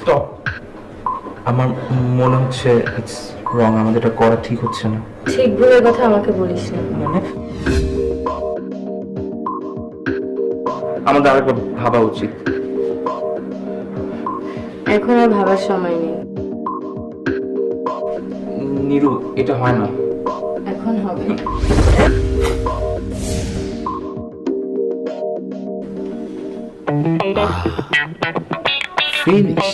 Stop. আমার মনে হচ্ছে ইটস রং, আমাদের এটা করা ঠিক হচ্ছে না। ঠিক ভুলের কথা আমাকে বলিস না। মানে আমাদের আরেকবার ভাবা উচিত। এখন আর ভাবার সময় নেই। নিরু, এটা হয় না। এখন হবে। ফিনিশ।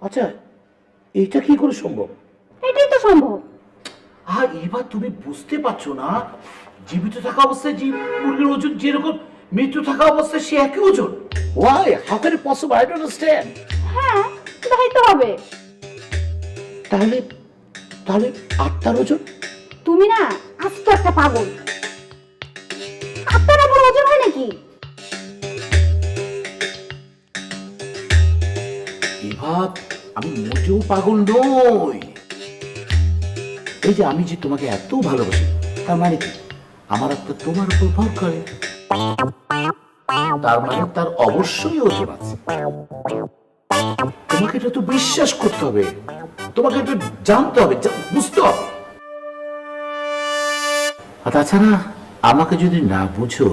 আচ্ছা, এটা কি করে সম্ভব? এটাই তো সম্ভব। আর এবার তুমি বুঝতে পারছো না, জীবিত থাকা অবস্থায় যে মুরগির ওজন যেরকম, মৃত্যু থাকা অবস্থায় সে একই ওজন। Why? How can it possible? I don't understand. হ্যাঁ, তাই তো হবে। তাহলে তাহলে আত্মার ওজন? তুমি না আস্ত একটা পাগল। আত্মার আবার ওজন হয় নাকি? এবার আমি মোটেও পাগল নই। এই যে আমি যে তোমাকে এত ভালোবাসি, তার মানে কি আমার আত্মা তোমার উপর ভর করে, তার মানে তার অবশ্যই ওজন আছে। তোমাকে এটা তো বিশ্বাস করতে হবে, তোমাকে এটা জানতে হবে, বুঝতে হবে। আর তাছাড়া আমাকে যদি না বুঝো,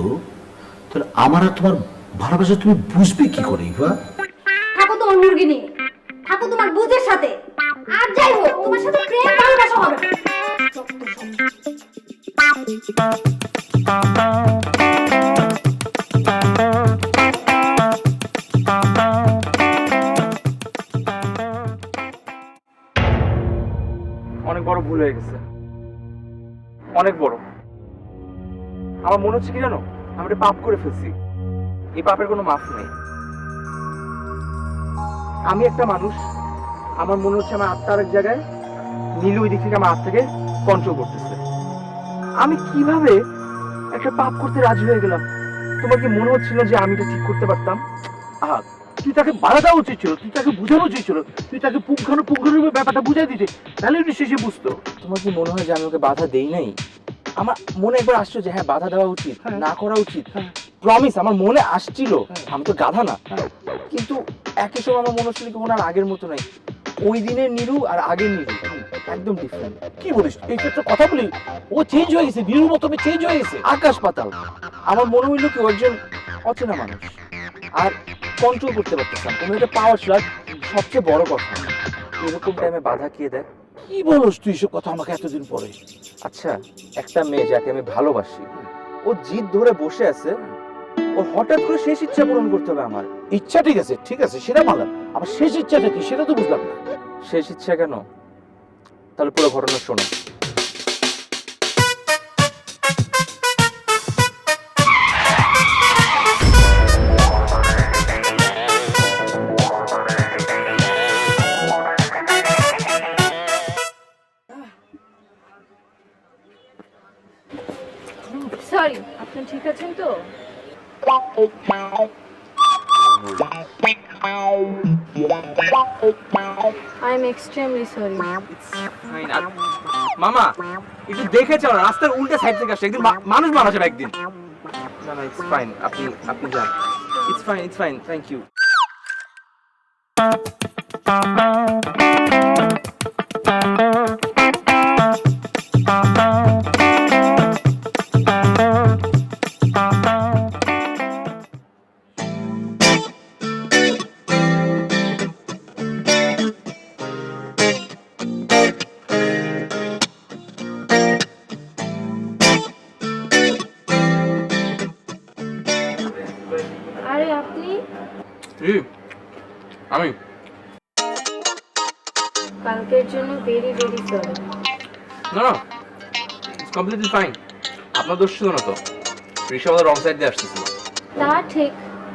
তাহলে আমার আর তোমার ভালোবাসা তুমি বুঝবে কি করে? ইভা, থাকো তোমার মুরগি নিয়ে, থাকো তোমার বুঝের সাথে। আর যাই হোক, তোমার সাথে প্রেম ভালোবাসা হবে না। অনেক বড় ভুল হয়ে গেছে, অনেক বড়। আমার মনে হচ্ছে কি জানো, আমি একটা পাপ করে ফেলছি। এই পাপের কোনো মাফ নেই। আমি একটা মানুষ, আমার মনে হচ্ছে আমার আত্মার এক জায়গায়, নীলু ওই দিক থেকে আমার আত্মাকে কন্ট্রোল করতেছে। আমি কিভাবে একটা পাপ করতে রাজি হয়ে গেলাম? তোমার কি মনে হচ্ছিল যে আমি এটা ঠিক করতে পারতাম? আহা, তুই তাকে বাধা দেওয়া উচিত ছিল, তুই তাকে বোঝানো উচিত ছিল, তুই তাকে পুঙ্খানুপুঙ্খানুরূপে ব্যাপারটা বুঝাই দিতে, তাহলে নিশ্চয়ই সে বুঝতো। তোমার কি মনে হয় যে আমি ওকে বাধা দেই নাই? আমার মনে একবার আসছো যে হ্যাঁ বাধা দেওয়া উচিত, না করা উচিত। প্রমিস, আমার মনে আসছিল। আমি তো গাধা না। কিন্তু একই সময় আমার মনে হচ্ছিল কেমন আর আগের মতো নাই। ওই দিনের নীরু আর আগের নীরু একদম ডিফারেন্ট। কি বলিস? এই ক্ষেত্রে কথা বলি, ও চেঞ্জ হয়ে গেছে, বিরুর মতো চেঞ্জ হয়ে গেছে। আকাশ পাতাল। আমার মনে হইলো কি ও একজন অচেনা মানুষ, আর কন্ট্রোল করতে পারতেছিলাম। তুমি এটা পাওয়ার ছিল। আর সবচেয়ে বড় কথা, এরকম টাইমে বাধা কে দেয়? কি বলস তুই এসব কথা আমাকে এতদিন পরে? আচ্ছা, একটা মেয়ে যাকে আমি ভালোবাসি, ও জিদ ধরে বসে আছে, ও হঠাৎ করে শেষ ইচ্ছা পূরণ করতে হবে আমার। ইচ্ছা ঠিক আছে, ঠিক আছে, সেটা মানলাম। আমার শেষ ইচ্ছাটা কি সেটা তো বুঝলাম না। শেষ ইচ্ছা কেন? তাহলে পুরো ঘটনা শোনো। সরি, আপনি ঠিক আছেন তো? I am extremely sorry. মামা একটু দেখে চলো, রাস্তার উল্টা সাইড থেকে আসছে, একদিন মানুষ মারা যাবে একদিন। না না, ইটস ফাইন, আপনি আপনি যান। It's fine, thank you. আপনি? আমি কালকের জন্য ভেরি ভেরি সরি। না না, ইটস কমপ্লিটলি ফাইন। আপনার দোষ ছিল না তো, রিক্সাওয়ালা রং সাইড দিয়ে আসতেছিল। তা ঠিক,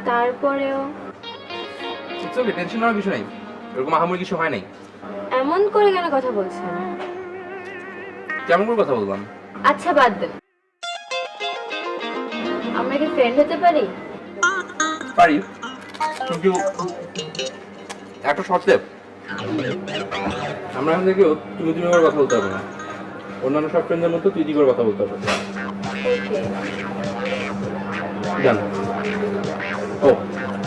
তারপরেও ইটস ওকে, টেনশন নেওয়ার কিছু নাই, এরকম আহামরি কিছু হয় নাই। এমন করে কেন কথা বলছেন? কেমন করে কথা বললাম? আচ্ছা বাদ দেন, আমরা কি ফ্রেন্ড হতে পারি? পারি, কিন্তু একটা শর্তে। আমরা এখন থেকেও তুমি তুমি করে কথা বলতে হবে না, অন্যান্য সব ফ্রেন্ডদের মতো তুই করে কথা বলতে হবে। ওকে। জান ও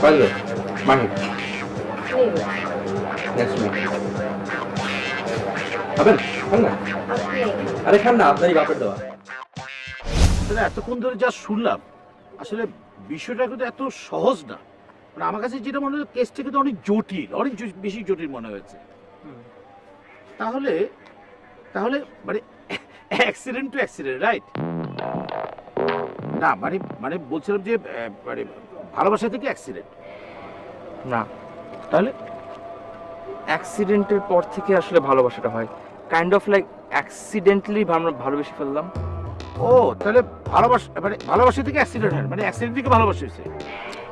পারলে মাহি নেক্সট মি আবেন খান না। আপনি আরে খান না, আপনারই বাপের দেওয়া। আসলে এতক্ষণ ধরে যা শুনলাম, আসলে বিষয়টা কিন্তু এত সহজ না। মানে আমার কাছে যেটা মনে হয় কেসটা কিন্তু অনেক জটিল, অনেক বেশি জটিল মনে হয়েছে। তাহলে তাহলে মানে অ্যাক্সিডেন্ট টু অ্যাক্সিডেন্ট, রাইট? না মানে মানে বলছিলাম যে মানে ভালোবাসা থেকে অ্যাক্সিডেন্ট। না, তাহলে অ্যাক্সিডেন্টের পর থেকে আসলে ভালোবাসাটা হয়, কাইন্ড অফ লাইক অ্যাক্সিডেন্টলি আমরা ভালোবেসে ফেললাম। ও তাহলে ভালোবাসা মানে ভালোবাসা থেকে অ্যাক্সিডেন্ট হয়, মানে অ্যাক্সিডেন্ট থেকে ভালোবাসা হয়েছে।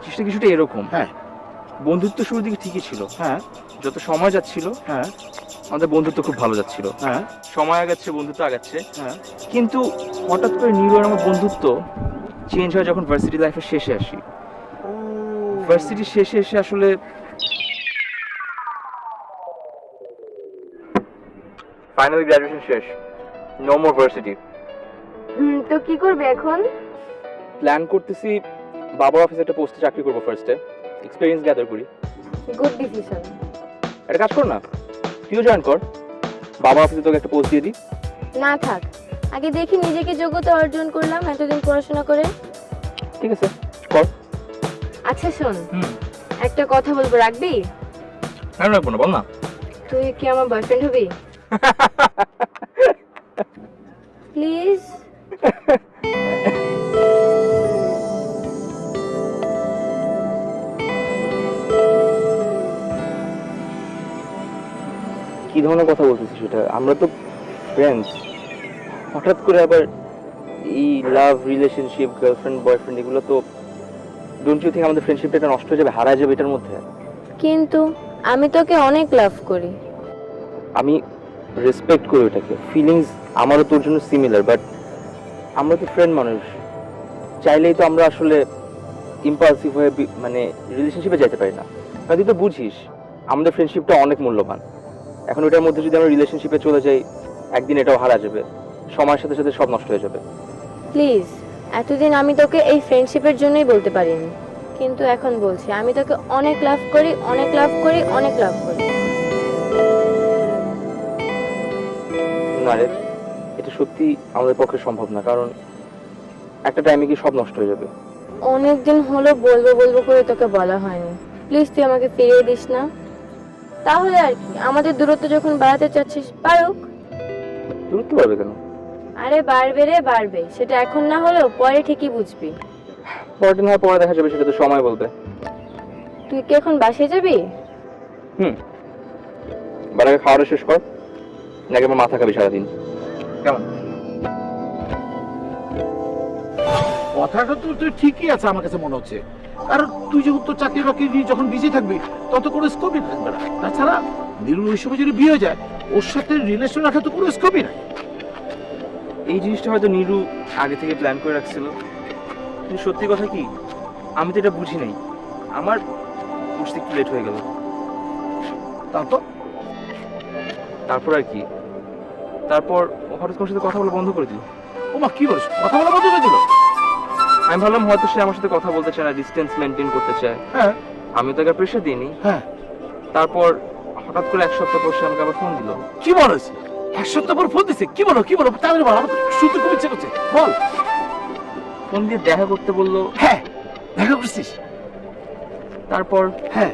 জিনিসটা কিছুটা এরকম। হ্যাঁ বন্ধুত্ব শুরুর দিকে ঠিকই ছিল, হ্যাঁ যত সময় যাচ্ছিল হ্যাঁ আমাদের বন্ধুত্ব খুব ভালো যাচ্ছিল, হ্যাঁ সময় আগাচ্ছে বন্ধুত্ব আগাচ্ছে। হ্যাঁ। কিন্তু হঠাৎ করে নিউ ইয়ার আমার বন্ধুত্ব চেঞ্জ হয় যখন ভার্সিটি লাইফের শেষে আসি। ভার্সিটির শেষে এসে আসলে ফাইনালি গ্র্যাজুয়েশন শেষ, নো মোর ভার্সিটি। তো কি করবে এখন? প্ল্যান করতেছি বাবার অফিসে একটা পোস্টে চাকরি করবো, ফার্স্টে এক্সপিরিয়েন্স গ্যাদার করি। Good decision. একটা কাজ কর না, তুইও জয়েন কর, বাবার অফিসে তোকে একটা পোস্ট দিয়ে দিই। না থাক, আগে দেখি নিজেকে যোগ্যতা অর্জন করলাম এতদিন পড়াশোনা করে। ঠিক আছে কর। আচ্ছা শোন, একটা কথা বলবো, রাখবি? কেন রাখবো না, বল না। তুই কি আমার বয়ফ্রেন্ড হবি প্লিজ? কি ধরনের কথা বলতেছিস সেটা? আমরা তো ফ্রেন্ডস, হঠাৎ করে আবার এই লাভ রিলেশনশিপ গার্লফ্রেন্ড বয়ফ্রেন্ড এগুলো তো ডোন্ট ইউ থিঙ্ক আমাদের ফ্রেন্ডশিপটা এটা নষ্ট হয়ে যাবে, হারায় যাবে এটার মধ্যে? কিন্তু আমি তোকে অনেক লাভ করি। আমি রেসপেক্ট করি ওটাকে, ফিলিংস আমারও তোর জন্য সিমিলার, বাট আমরা তো ফ্রেন্ড মানুষ, চাইলেই তো আমরা আসলে ইম্পালসিভ হয়ে মানে রিলেশনশিপে যেতে পারি না। কারণ তুই তো বুঝিস আমাদের ফ্রেন্ডশিপটা অনেক মূল্যবান। এখন ওটার মধ্যে যদি আমরা রিলেশনশিপে চলে যাই, একদিন এটাও হারা যাবে, সময়ের সাথে সাথে সব নষ্ট হয়ে যাবে। প্লিজ, এতদিন আমি তোকে এই ফ্রেন্ডশিপের জন্যই বলতে পারিনি, কিন্তু এখন বলছি আমি তোকে অনেক লাভ করি, অনেক লাভ করি, অনেক লাভ করি। না রে, এটা সত্যি আমাদের পক্ষে সম্ভব না, কারণ একটা টাইমে কি সব নষ্ট হয়ে যাবে। অনেকদিন হলো বলবো বলবো করে তোকে বলা হয়নি, প্লিজ তুই আমাকে ফিরিয়ে দিস না। তাহলে আর কি, আমাদের দূরত্ব যখন বাড়াতে চাচ্ছিস বাড়ুক। দূরত্ব পারবে কেন? আরে বাড়বে রে বাড়বে, সেটা এখন না হলেও পরে ঠিকই বুঝবি। পরের দিন হয় পরে দেখা যাবে, সেটা তো সময় বলবে। তুই কি এখন বাসায় যাবি? বাড়াকে খাওয়াটা শেষ কর, নাকি আমার মাথা খাবি সারাদিন? কেমন? কথাটা তো তুই ঠিকই আছে আমার কাছে মনে হচ্ছে, কারণ তুই যেহেতু তোর চাকরি বাকরি নিয়ে যখন বিজি থাকবি তত কোনো স্কোপই থাকবে না। তাছাড়া নীলুর ওই সময় যদি বিয়ে হয়ে যায়, ওর সাথে রিলেশন রাখা তো কোনো স্কোপই নাই। এই জিনিসটা হয়তো নীরু আগে থেকে প্ল্যান করে রাখছিল, কিন্তু সত্যি কথা কি, আমি তো এটা বুঝি নাই, আমার বুঝতে একটু লেট হয়ে গেল। তারপর আর কি, তারপর ও হঠাৎ তোমার সাথে কথা বলা বন্ধ করে দিল। ও মা, কি বলিস? কথা বলা বন্ধ করে দিল? আমি ভাবলাম হয়তো সে আমার সাথে কথা বলতে চায় না, ডিস্টেন্স মেনটেন করতে চায়। হ্যাঁ আমি তাকে প্রেশার দিইনি। হ্যাঁ। তারপর হঠাৎ করে এক সপ্তাহ পর সে আমাকে আবার ফোন দিল। কি বলিস? এক সপ্তাহ পর ফোন দিছে? কি বলো কি বলো, তাহলে বল, আমার তো শুনতে খুব ইচ্ছে করছে, বল। ফোন দিয়ে দেখা করতে বললো। হ্যাঁ, দেখা করছিস? তারপর হ্যাঁ।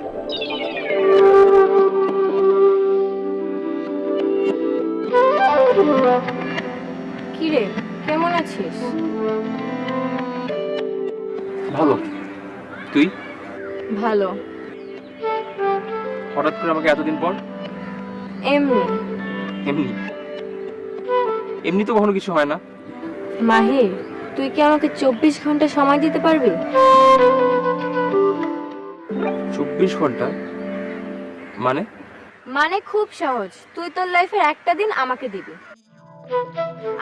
কি রে, কেমন আছিস? ভালো, তুই? ভালো। হঠাৎ করে আমাকে এতদিন পর? এমনি। এমনি? এমনি তো কখনো কিছু হয় না। মাহির, তুই কি আমাকে 24 ঘন্টা সময় দিতে পারবি? 24 ঘন্টা? মানে? মানে খুব সহজ, তুই তোর লাইফের একটা দিন আমাকে দিবি।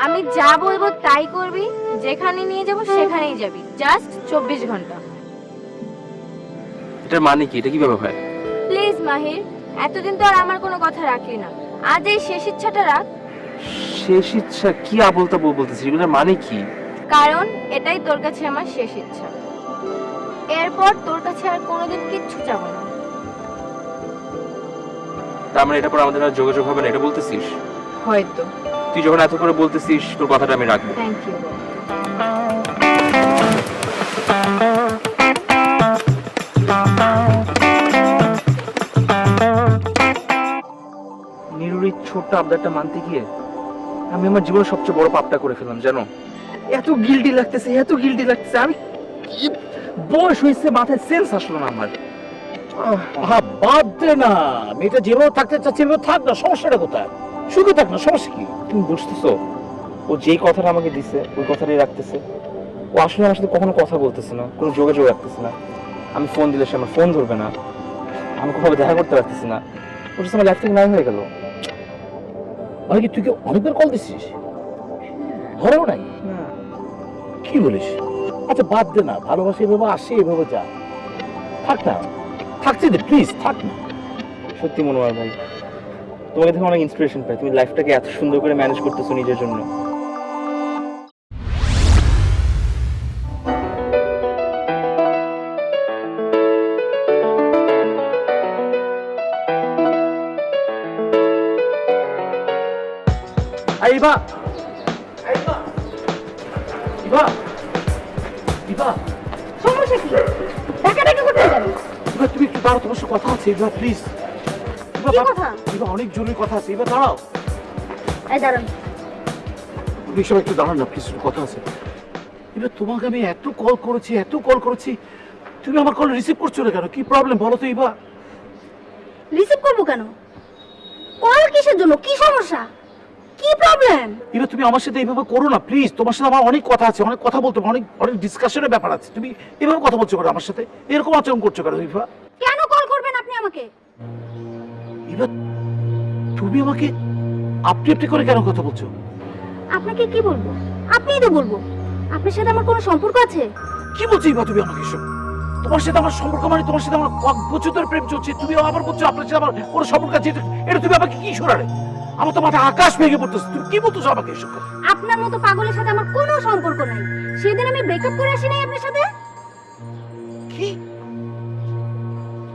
আমি যা বলবো তাই করবি, যেখানে নিয়ে যাব সেখানেই যাবি, জাস্ট 24 ঘন্টা। এটার মানে কি? এটা কিভাবে হয়? প্লিজ মাহির, এতদিন তো আর আমার কোনো কথা রাখলি না, আজ এই শেষ ইচ্ছাটা রাখ। শেষ ইচ্ছা? কি আবল তাবল বলতেছিস, এগুলোর মানে কি? কারণ এটাই তোর কাছে আমার শেষ ইচ্ছা। এরপর তোর কাছে আর কোনোদিন কিচ্ছু চাবো না। তার মানে এটা পর আমাদের আর যোগাযোগ হবে না, এটা বলতেছিস? হয়তো। তুই যখন এত করে বলতেছিস, তোর কথাটা আমি রাখবো। Thank you. নিরুর এই ছোট্ট আবদারটা মানতে গিয়ে আমি আমার জীবনের সবচেয়ে বড় পাপটা করে ফেললাম, জানো? এত গিল্টি লাগতেছে, এত গিল্টি লাগতেছে। আমি কি বয়স হয়েছে, মাথায় সেন্স আসলো না আমার। বাদ দে না, মেয়েটা যেভাবে থাকতে চাচ্ছে এভাবে থাক না, সমস্যাটা কোথায়? সুখে থাক না, সমস্যা কি? তুমি বুঝতেছো, ও যেই কথাটা আমাকে দিছে ওই কথাটাই রাখতেছে। ও আসলে আমার সাথে কখনো কথা বলতেছে না, কোনো যোগাযোগ রাখতেছে না। আমি ফোন দিলে সে আমার ফোন ধরবে না, আমি কোথাও দেখা করতে পারতেছি না। ওর সাথে আমার লাইফ থেকে নাই হয়ে গেল। মানে কি তুই কি অনেকবার কল দিছিস? ধরেও নাই? না, কি বলিস? আচ্ছা বাদ দে না, ভালোবাসা এভাবে আসে, এভাবে যা, থাক না, থাকছে দে, প্লিজ থাক না। সত্যি মনোয়ার ভাই, তোমাকে দেখে অনেক ইন্সপিরেশন পাই। তুমি লাইফটাকে এত সুন্দর করে ম্যানেজ করতেছো নিজের জন্য। ইভা, ইভা, ইভা, ইভা, সমস্যা কি? ডাকাডাকি করতে যাবি? ইভা তুমি একটু দাঁড়াও, তোমার সাথে কথা আছে। ইভা প্লিজ, ইভা, কি কথা? ইভা অনেক জরুরি কথা আছে। ইভা দাঁড়াও, এই দাঁড়ান। সবাই একটু দাঁড়ান না প্লিজ, কথা আছে। ইভা তোমাকে আমি এত কল করেছি, এত কল করেছি, তুমি আমার কল রিসিভ করছো না কেন? কি প্রবলেম বলো তো ইভা? রিসিভ করবো কেন? কল কিসের জন্য? কি সমস্যা? কি প্রবলেম? ইভা তুমি আমার সাথে এইভাবে করো না প্লিজ, তোমার সাথে আমার অনেক কথা আছে, অনেক কথা বলতে হবে, অনেক অনেক ডিসকাশনের ব্যাপার আছে। তুমি এভাবে কথা বলছো কেন আমার সাথে? এরকম আচরণ করছো কেন ইভা? কেন কল করবেন আপনি আমাকে? ইভা তুমি আমাকে আপনি আপনি করে কেন কথা বলছো? আপনাকে কি বলবো? আপনিই তো বলবো। আপনার সাথে আমার কোনো সম্পর্ক আছে? কি বলছো ইভা তুমি আমাকে এসব? তোমার সাথে আমার সম্পর্ক মানে তোমার সাথে আমার কয়েক বছর ধরে প্রেম চলছে, তুমি আবার বলছো আপনার সাথে আমার কোনো সম্পর্ক আছে? এটা তুমি আমাকে কি শোনালে? আমার তো মাথা আকাশ ভেঙে পড়তেছে, তুমি কি বলতেছো আমাকে এসব? আপনার মতো পাগলের সাথে আমার কোনো সম্পর্ক নাই। সেদিন আমি ব্রেকআপ করে আসি নাই আপনার সাথে? কি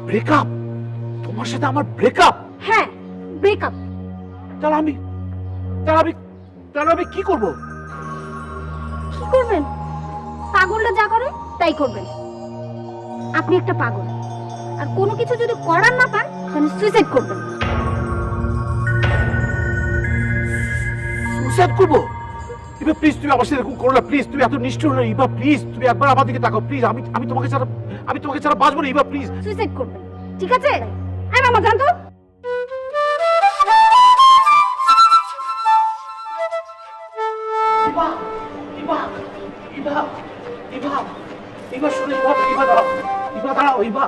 ব্রেকআপ? তোমার সাথে আমার ব্রেকআপ? হ্যাঁ, ব্রেকআপ। তাহলে আমি কি করব? কি করবেন? পাগলটা যা করে তাই করবেন। আপনি একটা পাগল, আর কোনো কিছু যদি করার না পান তাহলে সুইসাইড করবেন। সুইসাইড করব? ইভা প্লিজ তুমি আমার সাথে এরকম করো না, প্লিজ তুমি এত নিষ্ঠুর না ইভা, প্লিজ তুমি একবার আমার দিকে তাকাও প্লিজ। আমি তোমাকে ছাড়া বাঁচবো না ইভা, প্লিজ। সুইসাইড করবেন, ঠিক আছে? আয় মামা, জান তো। ইভা, ইভা, ইভা, ইভা, ইভা শুনো, ইভা দাঁড়াও, ইভা দাঁড়াও, ইভা।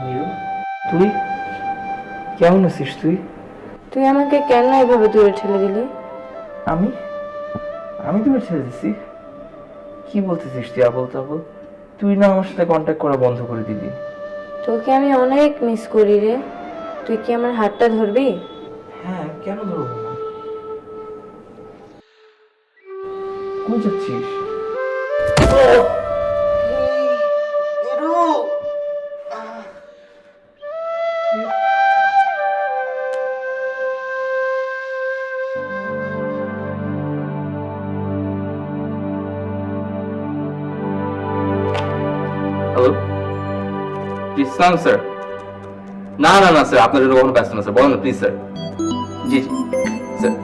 নিরু, তুই কেমন আছিস? তুই আমাকে কেন এভাবে দূরে ঠেলে দিলি? আমি আমি তোকে ছেড়ে দিছি? কি বলতেছিস তুই আবল তাবল? তুই না আমার সাথে কন্ট্যাক্ট করা বন্ধ করে দিলি। তোকে আমি অনেক মিস করি রে। তুই কি আমার হাতটা ধরবি? হ্যাঁ, কেন ধরবো না? কই যাচ্ছিস? Hello, please sir. না না না স্যার, আপনার জন্য কখনো ব্যস্ত না স্যার, বলেন না প্লিজ স্যার। জি জি স্যার,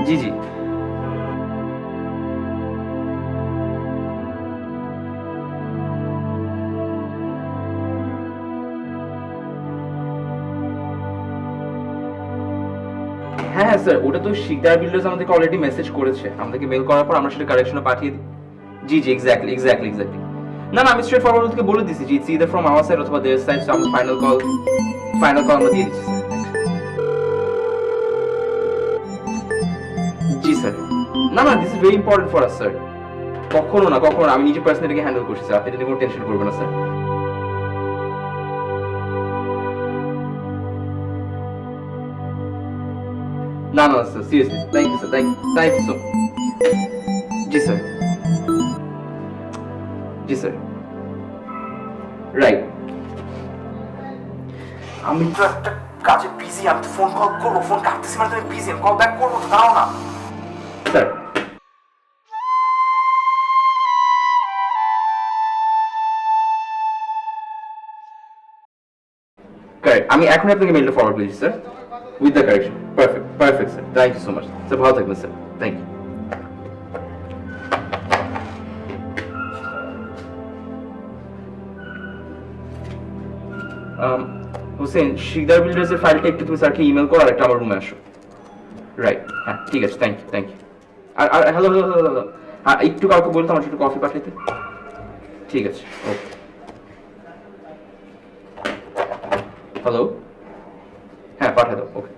জি জি জি। হ্যাঁ হ্যাঁ স্যার, ওটা তো শিকদার বিল্ডার্স আমাদেরকে অলরেডি মেসেজ করেছে, আমাদেরকে মেল করার পর আমরা সেটা কারেকশনে পাঠিয়ে দিই। জি জি, এক্স্যাক্টলি। না না, আমি স্ট্রেট ফরওয়ার্ড ওদেরকে বলে দিয়েছি জি, it's either from our side অথবা দেয়ার সাইড, সো আমরা ফাইনাল কল আমরা দিয়ে দিচ্ছি স্যার। জি স্যার। না না, this is very important for us sir. কখনো না, আমি নিজে পার্সোনালি হ্যান্ডেল করছি স্যার, আপনি এটা নিয়ে কোনো টেনশন করবেন না স্যার। না না sir, seriously thank you sir, thank you so. জি স্যার। জি স্যার। রাইট। আমি তো একটা কাজে বিজি, আমি ফোন কল করবো, ফোন কাটতেছি মানে তুমি বিজি, কল ব্যাক করবো তো, দাও না স্যার। কারেক্ট, আমি এখন আপনাকে মেইলটা ফরওয়ার্ড করেছি sir, with the correction. Perfect sir, thank you so much sir, ভালো থাকবেন sir, thank you. Hossain, Sikdar বিল্ডার্সের ফাইলটা একটু তুমি স্যারকে ইমেল করো, আর একটা আমার রুমে আসো। রাইট, হ্যাঁ ঠিক আছে, থ্যাংক ইউ। আর হ্যালো, হ্যাঁ একটু কাউকে বলতো আমার একটু কফি পাঠাইতে। ঠিক আছে, ওকে। হ্যালো, হ্যাঁ পাঠিয়ে দাও, ওকে।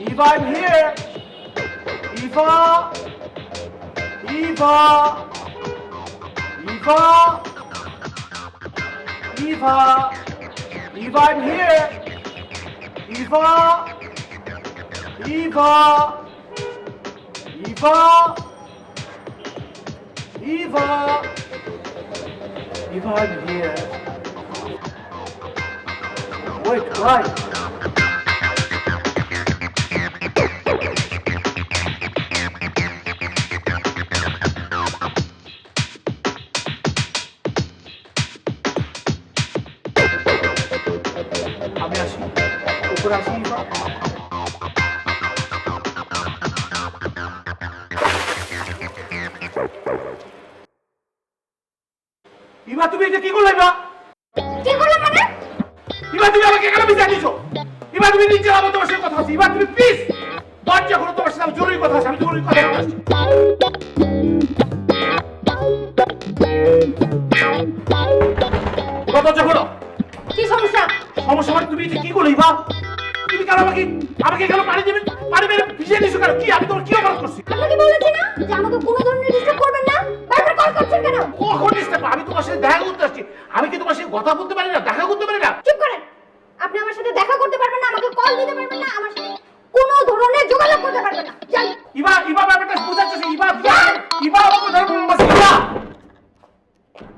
Eva, I'm here. Eva, Eva, Eva, Eva, Eva, I'm here. Eva, Eva, Eva, Eva, Eva, I'm here. Wait, why? আমি আসি, উপরে আসি। ইমা তুমি এটা কি করলে? কি করলাম মানে? ইমা তুমি আমাকে কেন বিচার দিছো? ইমা তুমি নিচে নামো, তোমার সাথে কথা আছে। ইমা তুমি প্লিজ দরজা খোলো, তোমার সাথে জরুরি কথা আছে, আমি জরুরি কথা বলতে আসছি। দরজা খোলো। কি সমস্যা? সমস্যা মানে তুমি এটা কি করলে? ইমা তুমি কেন আমাকে কেন পানি দেবেন? পানি মেরে ভিজিয়ে দিছো কেন? কি আমি তোমার কি অপরাধ করছি? আপনাকে বলেছি না যে আমাকে কোনো ধরনের ডিস্টার্ব করবেন না। বারবার কল করছেন কেন? কখন ডিস্টার্ব? আমি তোমার সাথে দেখা করতে আসছি। আমি কি তোমার সাথে কথা বলতে পারি না, দেখা করতে পারি না? চুপ করেন। আপনি আমার সাথে দেখা করতে পারবেন না, আমাকে কল দিতে পারবেন না, আমার সাথে কোনো ধরনের যোগাযোগ করতে পারবেন না। যান। ইবা ব্যাপারটা বোঝাচ্ছিস? ইবা আমাকে ধর্ম মাসি।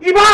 ইবা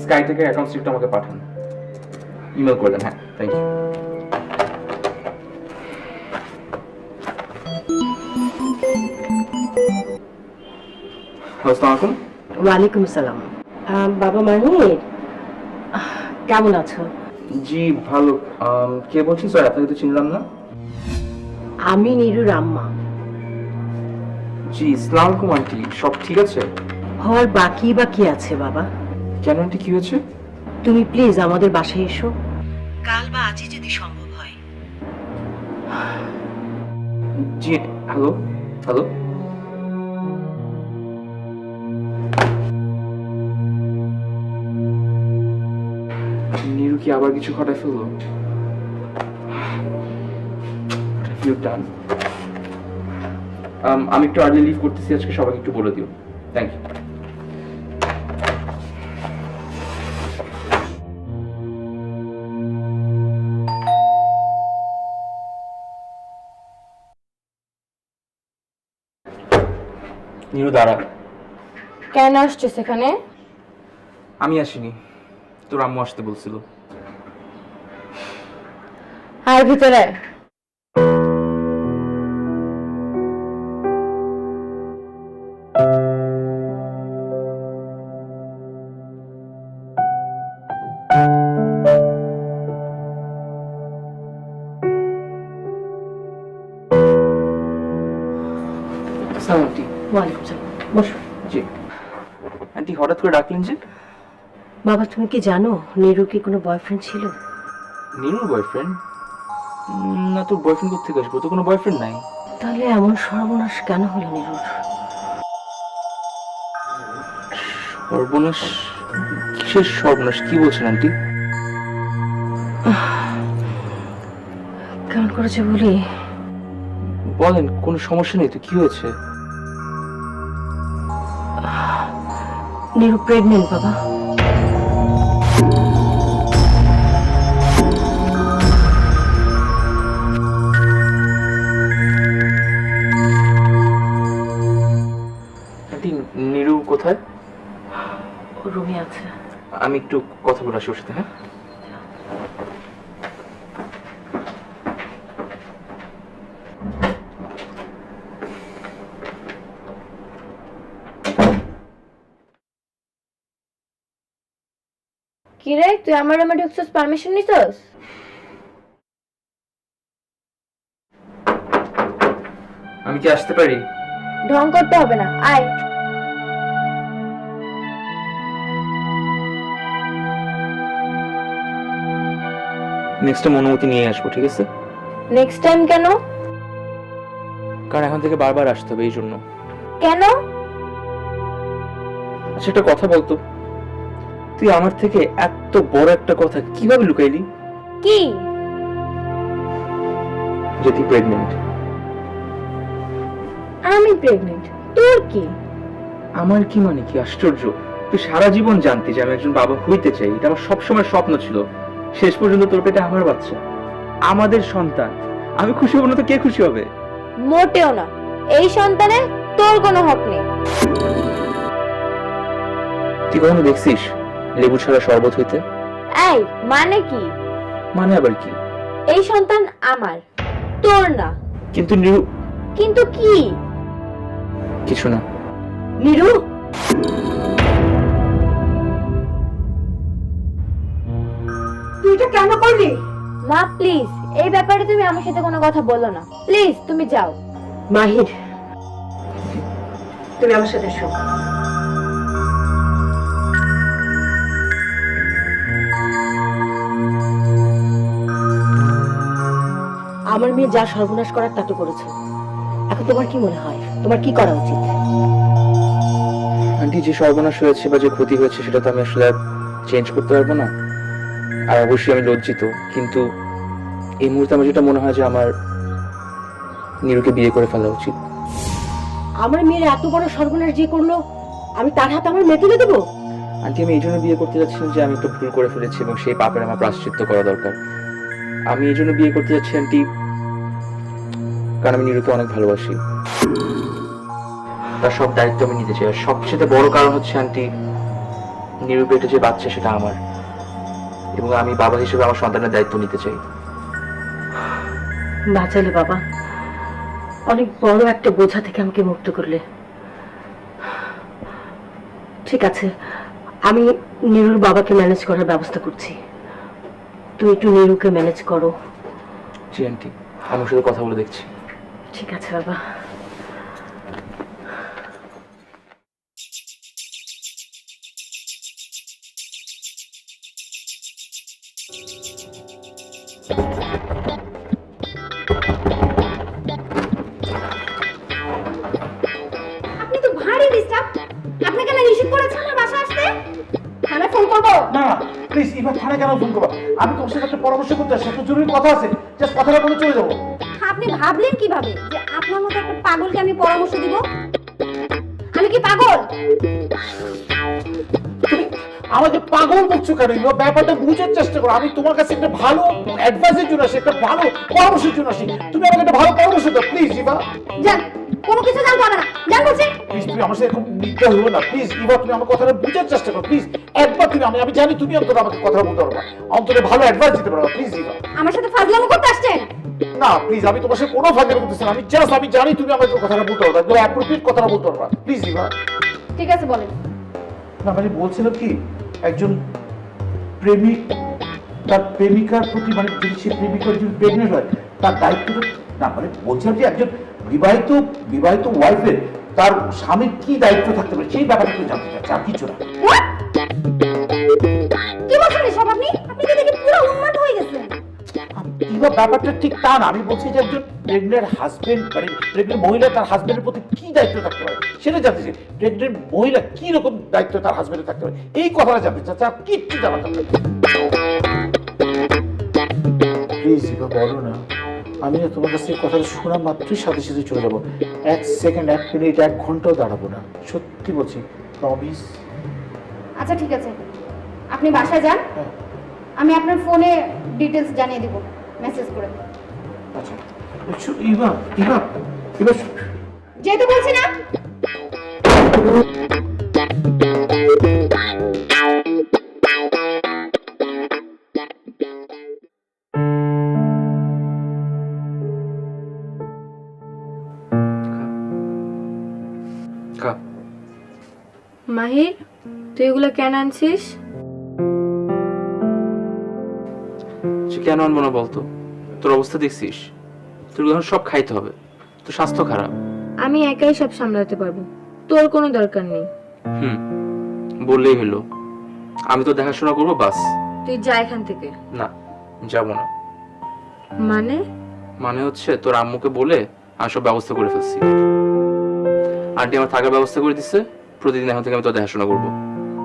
স্কাই থেকে অ্যাকাউন্ট স্লিপটা আমাকে পাঠান, ইমেল করে দেন। হ্যাঁ, থ্যাংক ইউ। আসসালামু আলাইকুম। ওয়ালাইকুম সালাম। বাবা মাহির, কেমন আছো? জি ভালো। কে বলছেন স্যার? আপনাকে তো চিনলাম না। আমি নীরুর আম্মা। জি, আসসালামু আলাইকুম আন্টি। সব ঠিক আছে? হওয়ার বাকি বাকি আছে বাবা। কেন আন্টি, কি হয়েছে? তুমি প্লিজ আমাদের বাসায় এসো, কাল বা আজই যদি সম্ভব হয়। জি, হ্যালো হ্যালো। নীরু কি আবার কিছু ঘটায় ফেললো? আমি একটু আর্লি লিভ করতেছি আজকে, সবাইকে একটু বলে দিও। Thank you. নীরু দাঁড়া। কেন আসছো সেখানে? আমি আসিনি, তোর আম্মু আসতে বলছিল। আর ভিতরে আসসালামু আন্টি। ওয়ালাইকুম সালাম, বসো। জি আন্টি, হঠাৎ করে ডাকলেন যে? বাবা তুমি কি জানো নীরু কি কোনো বয়ফ্রেন্ড ছিল? নীরুর বয়ফ্রেন্ড? না, তোর বয়ফ্রেন্ড কোথেকে আসবো? তো কোনো বয়ফ্রেন্ড নাই। তাহলে এমন সর্বনাশ কেন হলো নীরুর? সর্বনাশ? কিসের সর্বনাশ? কি বলছেন আন্টি? কেমন করেছে বলি? বলেন, কোনো সমস্যা নেই তো, কি হয়েছে? নীরু প্রেগনেন্ট বাবা। আন্টি, নীরু কোথায়? ও রুমে আছে। আমি একটু কথা বলে আসি ওর সাথে। হ্যাঁ, কি রে, তুই আমার রুমে ঢুকছিস, পারমিশন নিছস? আমি কি আসতে পারি? ঢং করতে হবে না, আয়। নেক্সট টাইম অনুমতি নিয়ে আসবো, ঠিক আছে? নেক্সট টাইম কেন? কারণ এখন থেকে বারবার আসতে হবে, এই জন্য। কেন? আচ্ছা, একটা কথা বলতো, তুই আমার থেকে এত বড় একটা কথা কিভাবে লুকাইলি? কি? যে তুই প্রেগনেন্ট। আমি প্রেগনেন্ট? তোর কি? আমার কি মানে? কি আশ্চর্য! তুই সারা জীবন জানতি যে আমি একজন বাবা হইতে চাই, এটা আমার সবসময় স্বপ্ন ছিল। শেষ পর্যন্ত তোর পেটে আমার বাচ্চা, আমাদের সন্তান। আমি খুশি হব না তো কে খুশি হবে? মোটেও না, এই সন্তানে তোর কোনো হক নেই। তুই কখনো দেখছিস লেবু ছাড়া শরবত হইতে? এই মানে কি? মানে আবার কি? এই সন্তান আমার, তোর না। কিন্তু নীরু। কিন্তু কি? কিছু না। নীরু, তুই এটা কেন করলি? মা প্লিজ, এই ব্যাপারে তুমি আমার সাথে কোনো কথা বলো না, প্লিজ তুমি যাও। মাহির, তুমি আমার সাথে এসো। আমার মেয়ে যা সর্বনাশ করার তা তো করেছে। এখন তোমার কি মনে হয়, তোমার কি করা উচিত? আন্টি, যে সর্বনাশ হয়েছে বা যে ক্ষতি হয়েছে সেটা তো আমি আসলে চেঞ্জ করতে পারবো না। আর অবশ্যই আমি লজ্জিত, কিন্তু এই মুহূর্তে আমার যেটা মনে হয় যে আমার নীরুকে বিয়ে করে ফেলা উচিত। আমার মেয়ের এত বড় সর্বনাশ যে করলো, আমি তার হাতে আমার মেয়ে তুলে দেবো? আন্টি, আমি এই জন্য বিয়ে করতে যাচ্ছিলাম যে আমি একটু ভুল করে ফেলেছি এবং সেই পাপের আমার প্রায়শ্চিত্ত করা দরকার। আমি এই জন্য বিয়ে করতে যাচ্ছি আন্টি, কারণ আমি নীরুকে অনেক ভালোবাসি। তার সব দায়িত্ব আমি নিতে চাই। আর সবচেয়ে বড় কারণ হচ্ছে আন্টি, নিরুপেটে যে বাচ্চা সেটা আমার, এবং আমি বাবা হিসেবে আমার সন্তানের দায়িত্ব নিতে চাই। বাঁচালে বাবা, অনেক বড় একটা বোঝা থেকে আমাকে মুক্ত করলে। ঠিক আছে, আমি নীরুর বাবাকে ম্যানেজ করার ব্যবস্থা করছি, তুই একটু নীরুকে ম্যানেজ করো। জি আন্টি, আমি ওর সাথে কথা বলে দেখছি। ঠিক আছে বাবা। আপনি তো ভারী ডিস্টার্ব। আপনাকে না নিষেধ করেছে আমার বাসা আসতে? থানায় ফোন করবো? না প্লিজ এবার থানায় কেন ফোন করবো? আমি তোমার সাথে একটা পরামর্শ করতে আসছি, একটা জরুরি কথা আছে, জাস্ট কথাটা বলে চলে যাবো। আপনি ভাবলেন কিভাবে যে আপনার মতো একটা পাগলকে আমি পরামর্শ দিব? আমি কি পাগল? তুমি আমাকে পাগল বলছো কেন? এবার ব্যাপারটা বুঝার চেষ্টা করো। আমি তোমার কাছে একটা ভালো অ্যাডভাইসের জন্য আসি, একটা ভালো পরামর্শের জন্য আসি। তুমি আমাকে একটা ভালো পরামর্শ দাও প্লিজ ইভা। জান, কোনো কিছু জানতে হবে না, জান বলছি। প্লিজ তুমি আমার সাথে এরকম নির্দয় হলো না প্লিজ ইভা, তুমি আমার কথাটা বুঝার চেষ্টা করো প্লিজ একবার। তুমি আমি জানি তুমি অন্তত আমাকে কথা বলতে পারবা, অন্তত ভালো অ্যাডভাইস দিতে পারবা প্লিজ ইভা। আমার সাথে ফাজলামো করতে আসছেন? না প্লিজ, আমি তোমার সাথে কোনো ফাজলামি করতেছি না। আমি জানি তুমি আমাকে কথাটা বলতে পারবা, একদম অ্যাপ্রোপ্রিয়েট কথাটা বলতে পারবা প্লিজ ইভা। ঠিক আছে, বলেন। না মানে বলছিলাম কি, একজন প্রেমিক তার প্রেমিকার প্রতি, মানে যদি সে প্রেমিকার যদি প্রেগনেন্ট হয় তার দায়িত্বটা, না মানে বলছিলাম যে একজন বিবাহিত ওয়াইফের তার স্বামীর কি দায়িত্ব থাকতে পারে সেই ব্যাপারটা একটু জানতে চাচ্ছি, আর কিছু না। What? কি বলছেন এসব আপনি? আপনি তো দেখি পুরো উন্মাদ হয়ে গেছেন। কিংবা ব্যাপারটা ঠিক তা না, আমি বলছি যে একজন প্রেগনেন্ট হাজবেন্ড, মানে প্রেগনেন্ট মহিলা তার হাজবেন্ডের প্রতি কি দায়িত্ব থাকতে পারে সেটা জানতে চাই। প্রেগনেন্ট মহিলা কি রকম দায়িত্ব তার হাজবেন্ডের থাকতে পারে এই কথাটা জানতে চাচ্ছি, আর কিচ্ছু জানা থাকবে। প্লিজ ইভা বলো না, আমি না তোমার কাছে এই কথাটা শোনা মাত্রই সাথে সাথে চলে যাবো। 1 সেকেন্ড, 1 মিনিট, 1 ঘন্টাও দাঁড়াবো না, সত্যি বলছি, প্রমিস। আচ্ছা ঠিক আছে, আপনি বাসায় যান, হ্যাঁ আমি আপনার ফোনে ডিটেলস জানিয়ে দেব মেসেজ করে। আচ্ছা ইভা ইভা ইভা যেহেতু বলছি না। খা। মাহির, তুই এগুলো কেন আনছিস? সে কেন আনবো না বলতো? তোর অবস্থা দেখছিস, তোর এখন সব খাইতে হবে, তোর স্বাস্থ্য খারাপ। আমি একাই সব সামলাতে পারবো, তোর কোনো দরকার নেই। বললেই হলো, আমি তো দেখাশোনা করবো বাস। তুই যা এখান থেকে। না, যাবো না। মানে? মানে হচ্ছে তোর আম্মুকে বলে আমি সব ব্যবস্থা করে ফেলছি। আন্টি আমার থাকার ব্যবস্থা করে দিচ্ছে, প্রতিদিন এখন থেকে আমি তোর দেখাশোনা করবো।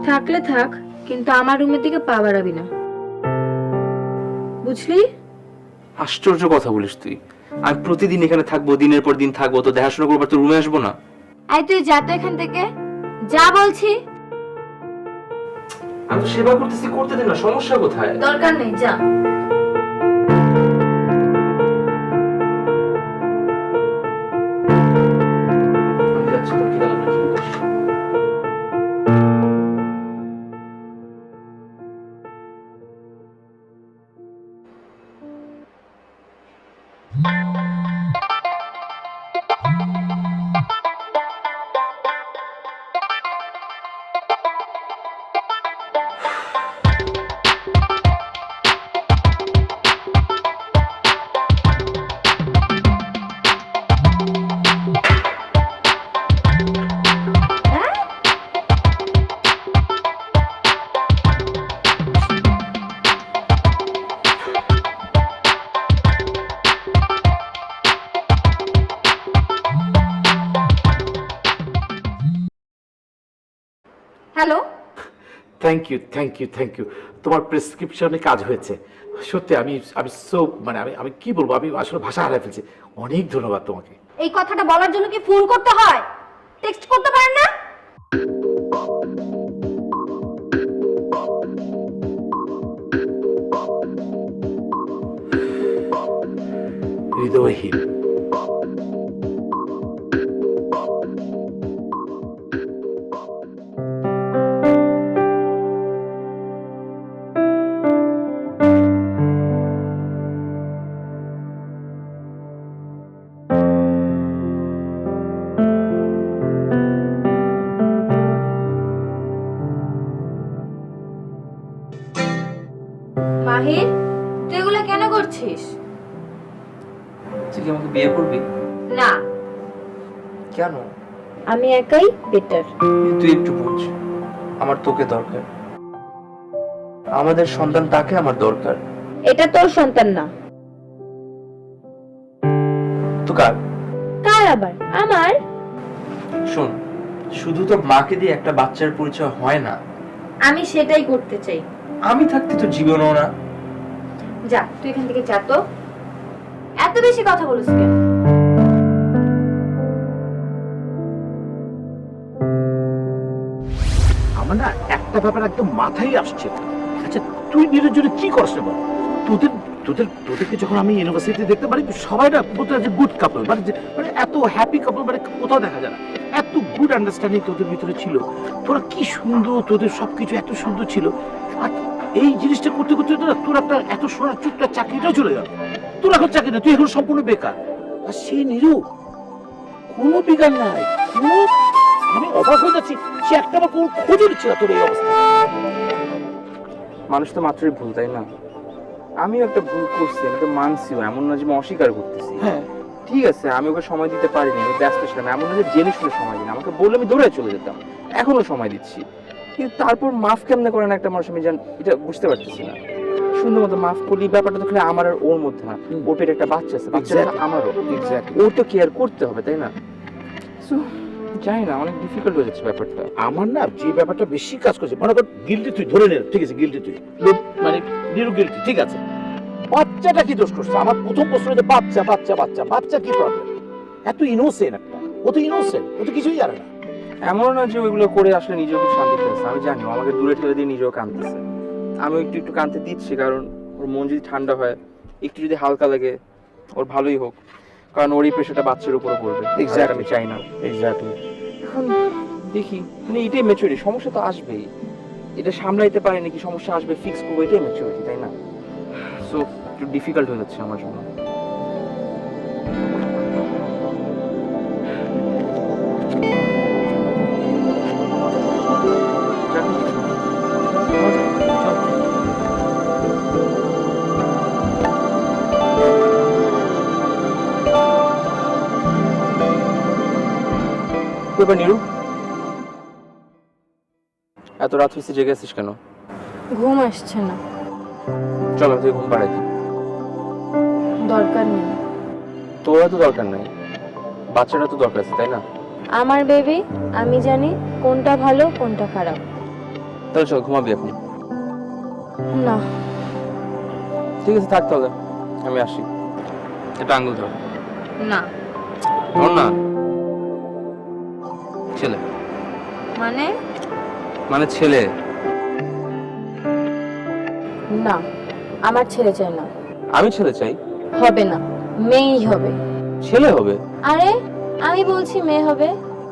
থাকলে থাক, কিন্তু আমার রুমের দিকে পা বাড়াবি না, বুঝলি? আশ্চর্য কথা বলিস তুই। আমি প্রতিদিন এখানে থাকবো, দিনের পর দিন থাকবো, তো দেখাশোনা করবো, আর তোর রুমে আসবো না? আই তুই যা তো এখান থেকে, যা বলছি। আমি তো সেবা করতেছি, করতে দে না, সমস্যা কোথায়? দরকার নেই, যা। আমি যাচ্ছি, তোর খিদা লাগলে খেয়ে নিস। Hello, thank you. তোমার প্রেসক্রিপশনে কাজ হয়েছে সত্যি। আমি সো মানে আমি কি বলবো, আমি আসলে ভাষা হারাই ফেলছি। অনেক ধন্যবাদ তোমাকে। এই কথাটা বলার জন্য কি ফোন করতে হয়? টেক্সট করতে পারেন না? হৃদয়হীন। মাহির, তুই এগুলো কেন করছিস? তুই কি আমাকে বিয়ে করবি? না, কেন? আমি একাই বেটার। তুই একটু বুঝ, আমার তোকে দরকার, আমাদের সন্তান তাকে আমার দরকার। এটা তোর সন্তান না। তো কার? কার আবার? আমার। শোন, শুধু তো মাকে দিয়ে একটা বাচ্চার পরিচয় হয় না। আমি সেটাই করতে চাই। আমি থাকতে তো জীবনও না। যা, তুই এখান থেকে যা তো। এত বেশি কথা বলিস কেন? আমার না একটা ব্যাপার একদম মাথায় আসছে। আচ্ছা, তুই নিজের জন্য কি করছ বল? তোদের তোদের তোদেরকে যখন আমি ইউনিভার্সিটিতে দেখতে পারি, সবাই না বলতে যে গুড কাপল, মানে এত হ্যাপি কাপল মানে কোথাও দেখা যায় না। এত গুড আন্ডারস্ট্যান্ডিং তোদের ভিতরে ছিল, তোরা কি সুন্দর, তোদের সবকিছু এত সুন্দর ছিল। আর এই জিনিসটা করতে করতে না তোর একটা এত সোনার ছোট্ট চাকরিটাও চলে গেল। তোর এখন চাকরি না, তুই এখন সম্পূর্ণ বেকার। আর সেই নিরু কোনো বিকার নাই, কোনো, আমি অবাক হয়ে যাচ্ছি, সে একটা আমার কোনো খোঁজও নিচ্ছে না তোর এই অবস্থা। মানুষ তো মাত্রই ভুল, তাই না? আমিও একটা ভুল করছি, আমি তো মানছিও, এমন না যে আমি অস্বীকার করতেছি। হ্যাঁ, ঠিক আছে, আমি ওকে সময় দিতে পারিনি, আমি ব্যস্ত ছিলাম, এমন না যে জেনে শুনে সময় দিন, আমাকে বললে আমি দৌড়ে চলে যেতাম, এখনো সময় দিচ্ছি। কিন্তু তারপর মাফ কেমনে করেন একটা মানুষ, আমি এটা বুঝতে পারতেছি না। সুন্দর মতো মাফ করলি, ব্যাপারটা তো খালি আমার আর ওর মধ্যে না, ওর পেটে একটা বাচ্চা আছে, বাচ্চাটা Exactly. আমারও, এক্স্যাক্টলি। ওর তো কেয়ার করতে হবে, তাই না? So, জানি না, অনেক ডিফিকাল্ট হয়ে যাচ্ছে ব্যাপারটা। আমার না যে ব্যাপারটা বেশি কাজ করছে, মনে কর গিল্টি তুই ধরে নে, ঠিক আছে গিল্টি তুই, মানে নিরু গিল্টি, ঠিক আছে। বাচ্চাটা কি দোষ করছে? আমার প্রথম প্রশ্ন হচ্ছে বাচ্চা বাচ্চা বাচ্চা বাচ্চা কি প্রবলেম? এত ইনোসেন্ট একটা, ও তো ইনোসেন্ট, ও তো কিছুই জানে না। এমন না যে ওইগুলো করে আসলে নিজেও খুব শান্তি পেয়েছে, আমি জানি ও আমাকে দূরে ঠেলে দিয়ে নিজেও কাঁদতেছে। আমি একটু একটু কাঁদতে দিচ্ছি, কারণ ওর মন যদি ঠান্ডা হয়, একটু যদি হালকা লাগে, ওর ভালোই হোক, কারণ ওর এই প্রেশারটা বাচ্চার উপরে পড়বে। Exactly. আমি চাই না। এক্স্যাক্টলি। এখন দেখি, মানে এটাই ম্যাচুরিটি, সমস্যা তো আসবেই, এটা সামলাইতে পারি নাকি সমস্যা আসবে ফিক্স করবো, এটাই ম্যাচুরিটি, তাই না? সো একটু ডিফিকাল্ট হয়ে যাচ্ছে আমার জন্য। এবার নিরু, এত রাত হয়েছে, জেগে আছিস কেন? ঘুম আসছে না। চলো তুই ঘুম পাড়াই দিই। দরকার নেই। তোরা তো দরকার নাই, বাচ্চাটা তো দরকার আছে, তাই না? আমার বেবি, আমি জানি কোনটা ভালো কোনটা খারাপ। তাহলে চল ঘুমাবি এখন। না, ঠিক আছে, থাক তাহলে, আমি আসি। এটা আঙ্গুল ধর। না ধর না। ছেলে মানে? মানে ছেলে। না, আমার ছেলে চাই না। আমি ছেলে চাই। হবে না, মেয়েই হবে। ছেলে হবে? আরে আমি বলছি মেয়ে হবে।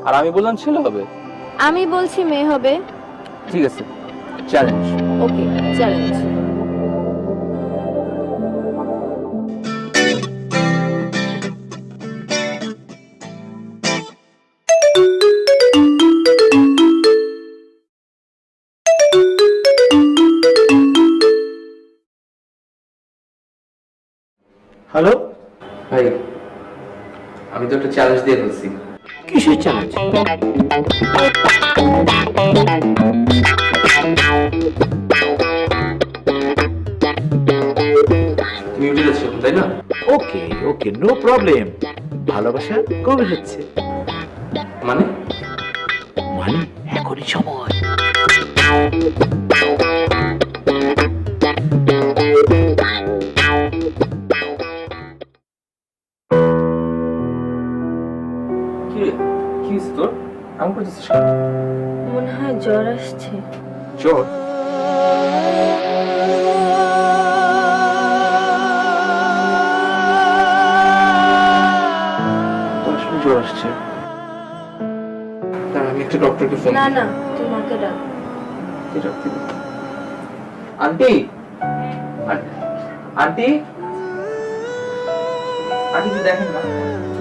আর আমি বললাম ছেলে হবে। আমি বলছি মেয়ে হবে। ঠিক আছে, চ্যালেঞ্জ। ওকে, চ্যালেঞ্জ। হ্যালো, ভাই, আমি তো একটা চ্যালেঞ্জ দিয়ে ফেলছি। কিসের চ্যালেঞ্জ? তুমি উঠে যাচ্ছ, তাই না? ওকে ওকে, নো প্রবলেম। ভালোবাসা কবে হচ্ছে? মানে মানে এখনই সময়। কি রে, কি হয়েছে তোর? এমন করতেছিস কেন? মনে হয় জ্বর আসছে। জ্বর? তোর আসলে জ্বর আসছে? দাঁড়া, আমি একটা ডক্টরকে ফোন না না, তুই মাকে ডাক। আন্টি, আন্টি, আন্টি একটু দেখেন না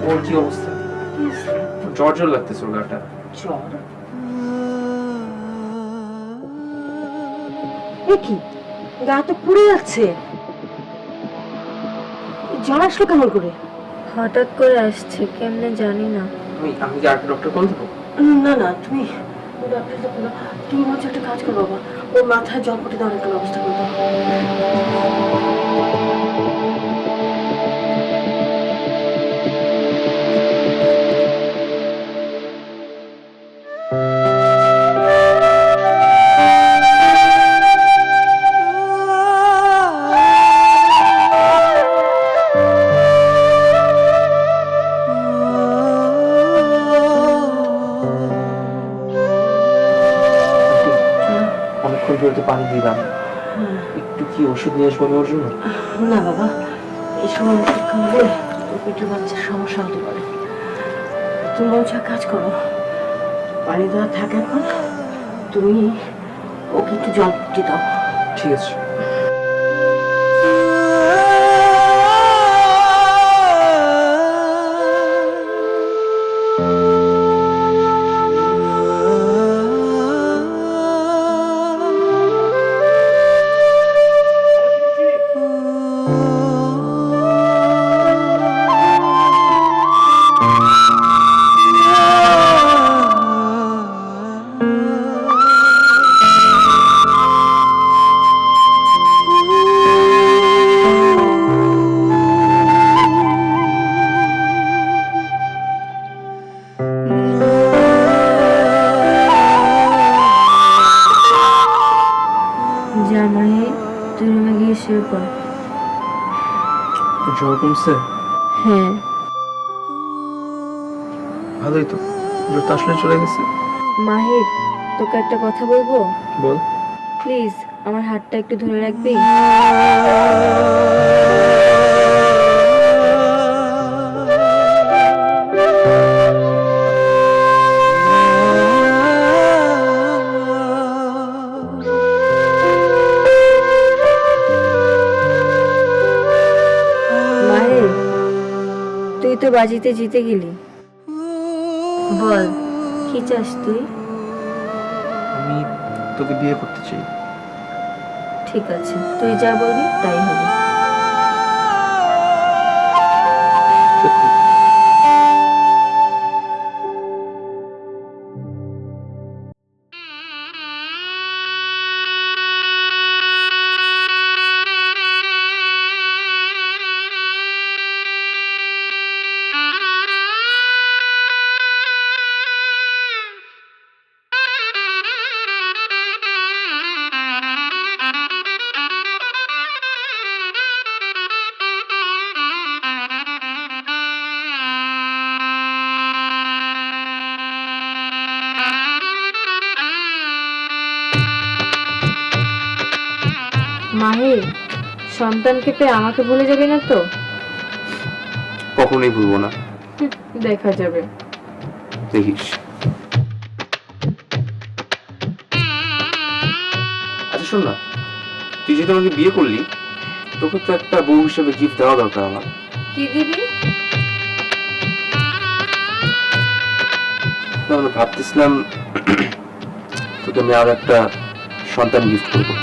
ওর কি অবস্থা। জ্বর জ্বর লাগতেছে ওর গাটা। জ্বর? এ কি, গা তো পুড়ে যাচ্ছে। জ্বর আসলো কেমন করে? হঠাৎ করে আসছে, কেমনে জানি না। আমি কি আরেকটা ডক্টর কল দেবো? না না, তুমি ডক্টর দেখো না, তুমি বলছো একটা কাজ করো বাবা, ওর মাথায় জলপটি দেওয়ার একটা ব্যবস্থা করে দাও। অনেকক্ষণ ধরে তো পানি দিলাম, একটু কি ওষুধ নিয়ে আসবো আমি ওর জন্য? না বাবা, এই সময় ওষুধ খাওয়ালে ওর পেটের বাচ্চার সমস্যা হতে পারে। তুমি বলছো এক কাজ করো, পানি দেওয়া থাকে এখন, তুমি ওকে একটু জলপটি দাও। ঠিক আছে। যা মাহি, তুই রুমে গিয়ে শুয়ে পড়। জ্বর কমছে? হ্যাঁ। ভালোই তো, জ্বর তো আসলে চলে গেছে। মাহির, তোকে একটা কথা বলবো? বল। প্লিজ আমার হাতটা একটু ধরে রাখবি? মাহির, তুই তো বাজিতে জিতে গেলি, বল কি চাস তুই? আমি তোকে বিয়ে করতে চাই। ঠিক আছে, তুই যা বলবি তাই হবে। সত্যি? মাহির, সন্তানকে পেয়ে আমাকে ভুলে যাবি না তো? কখনোই ভুলবো না। দেখা যাবে। দেখিস। আচ্ছা শোন না, তুই যেহেতু আমাকে বিয়ে করলি, তোকে তো একটা বউ হিসেবে গিফট দেওয়া দরকার আমার। কি দিবি? না, আমি ভাবতেছিলাম তোকে আমি আরো একটা সন্তান গিফট করবো।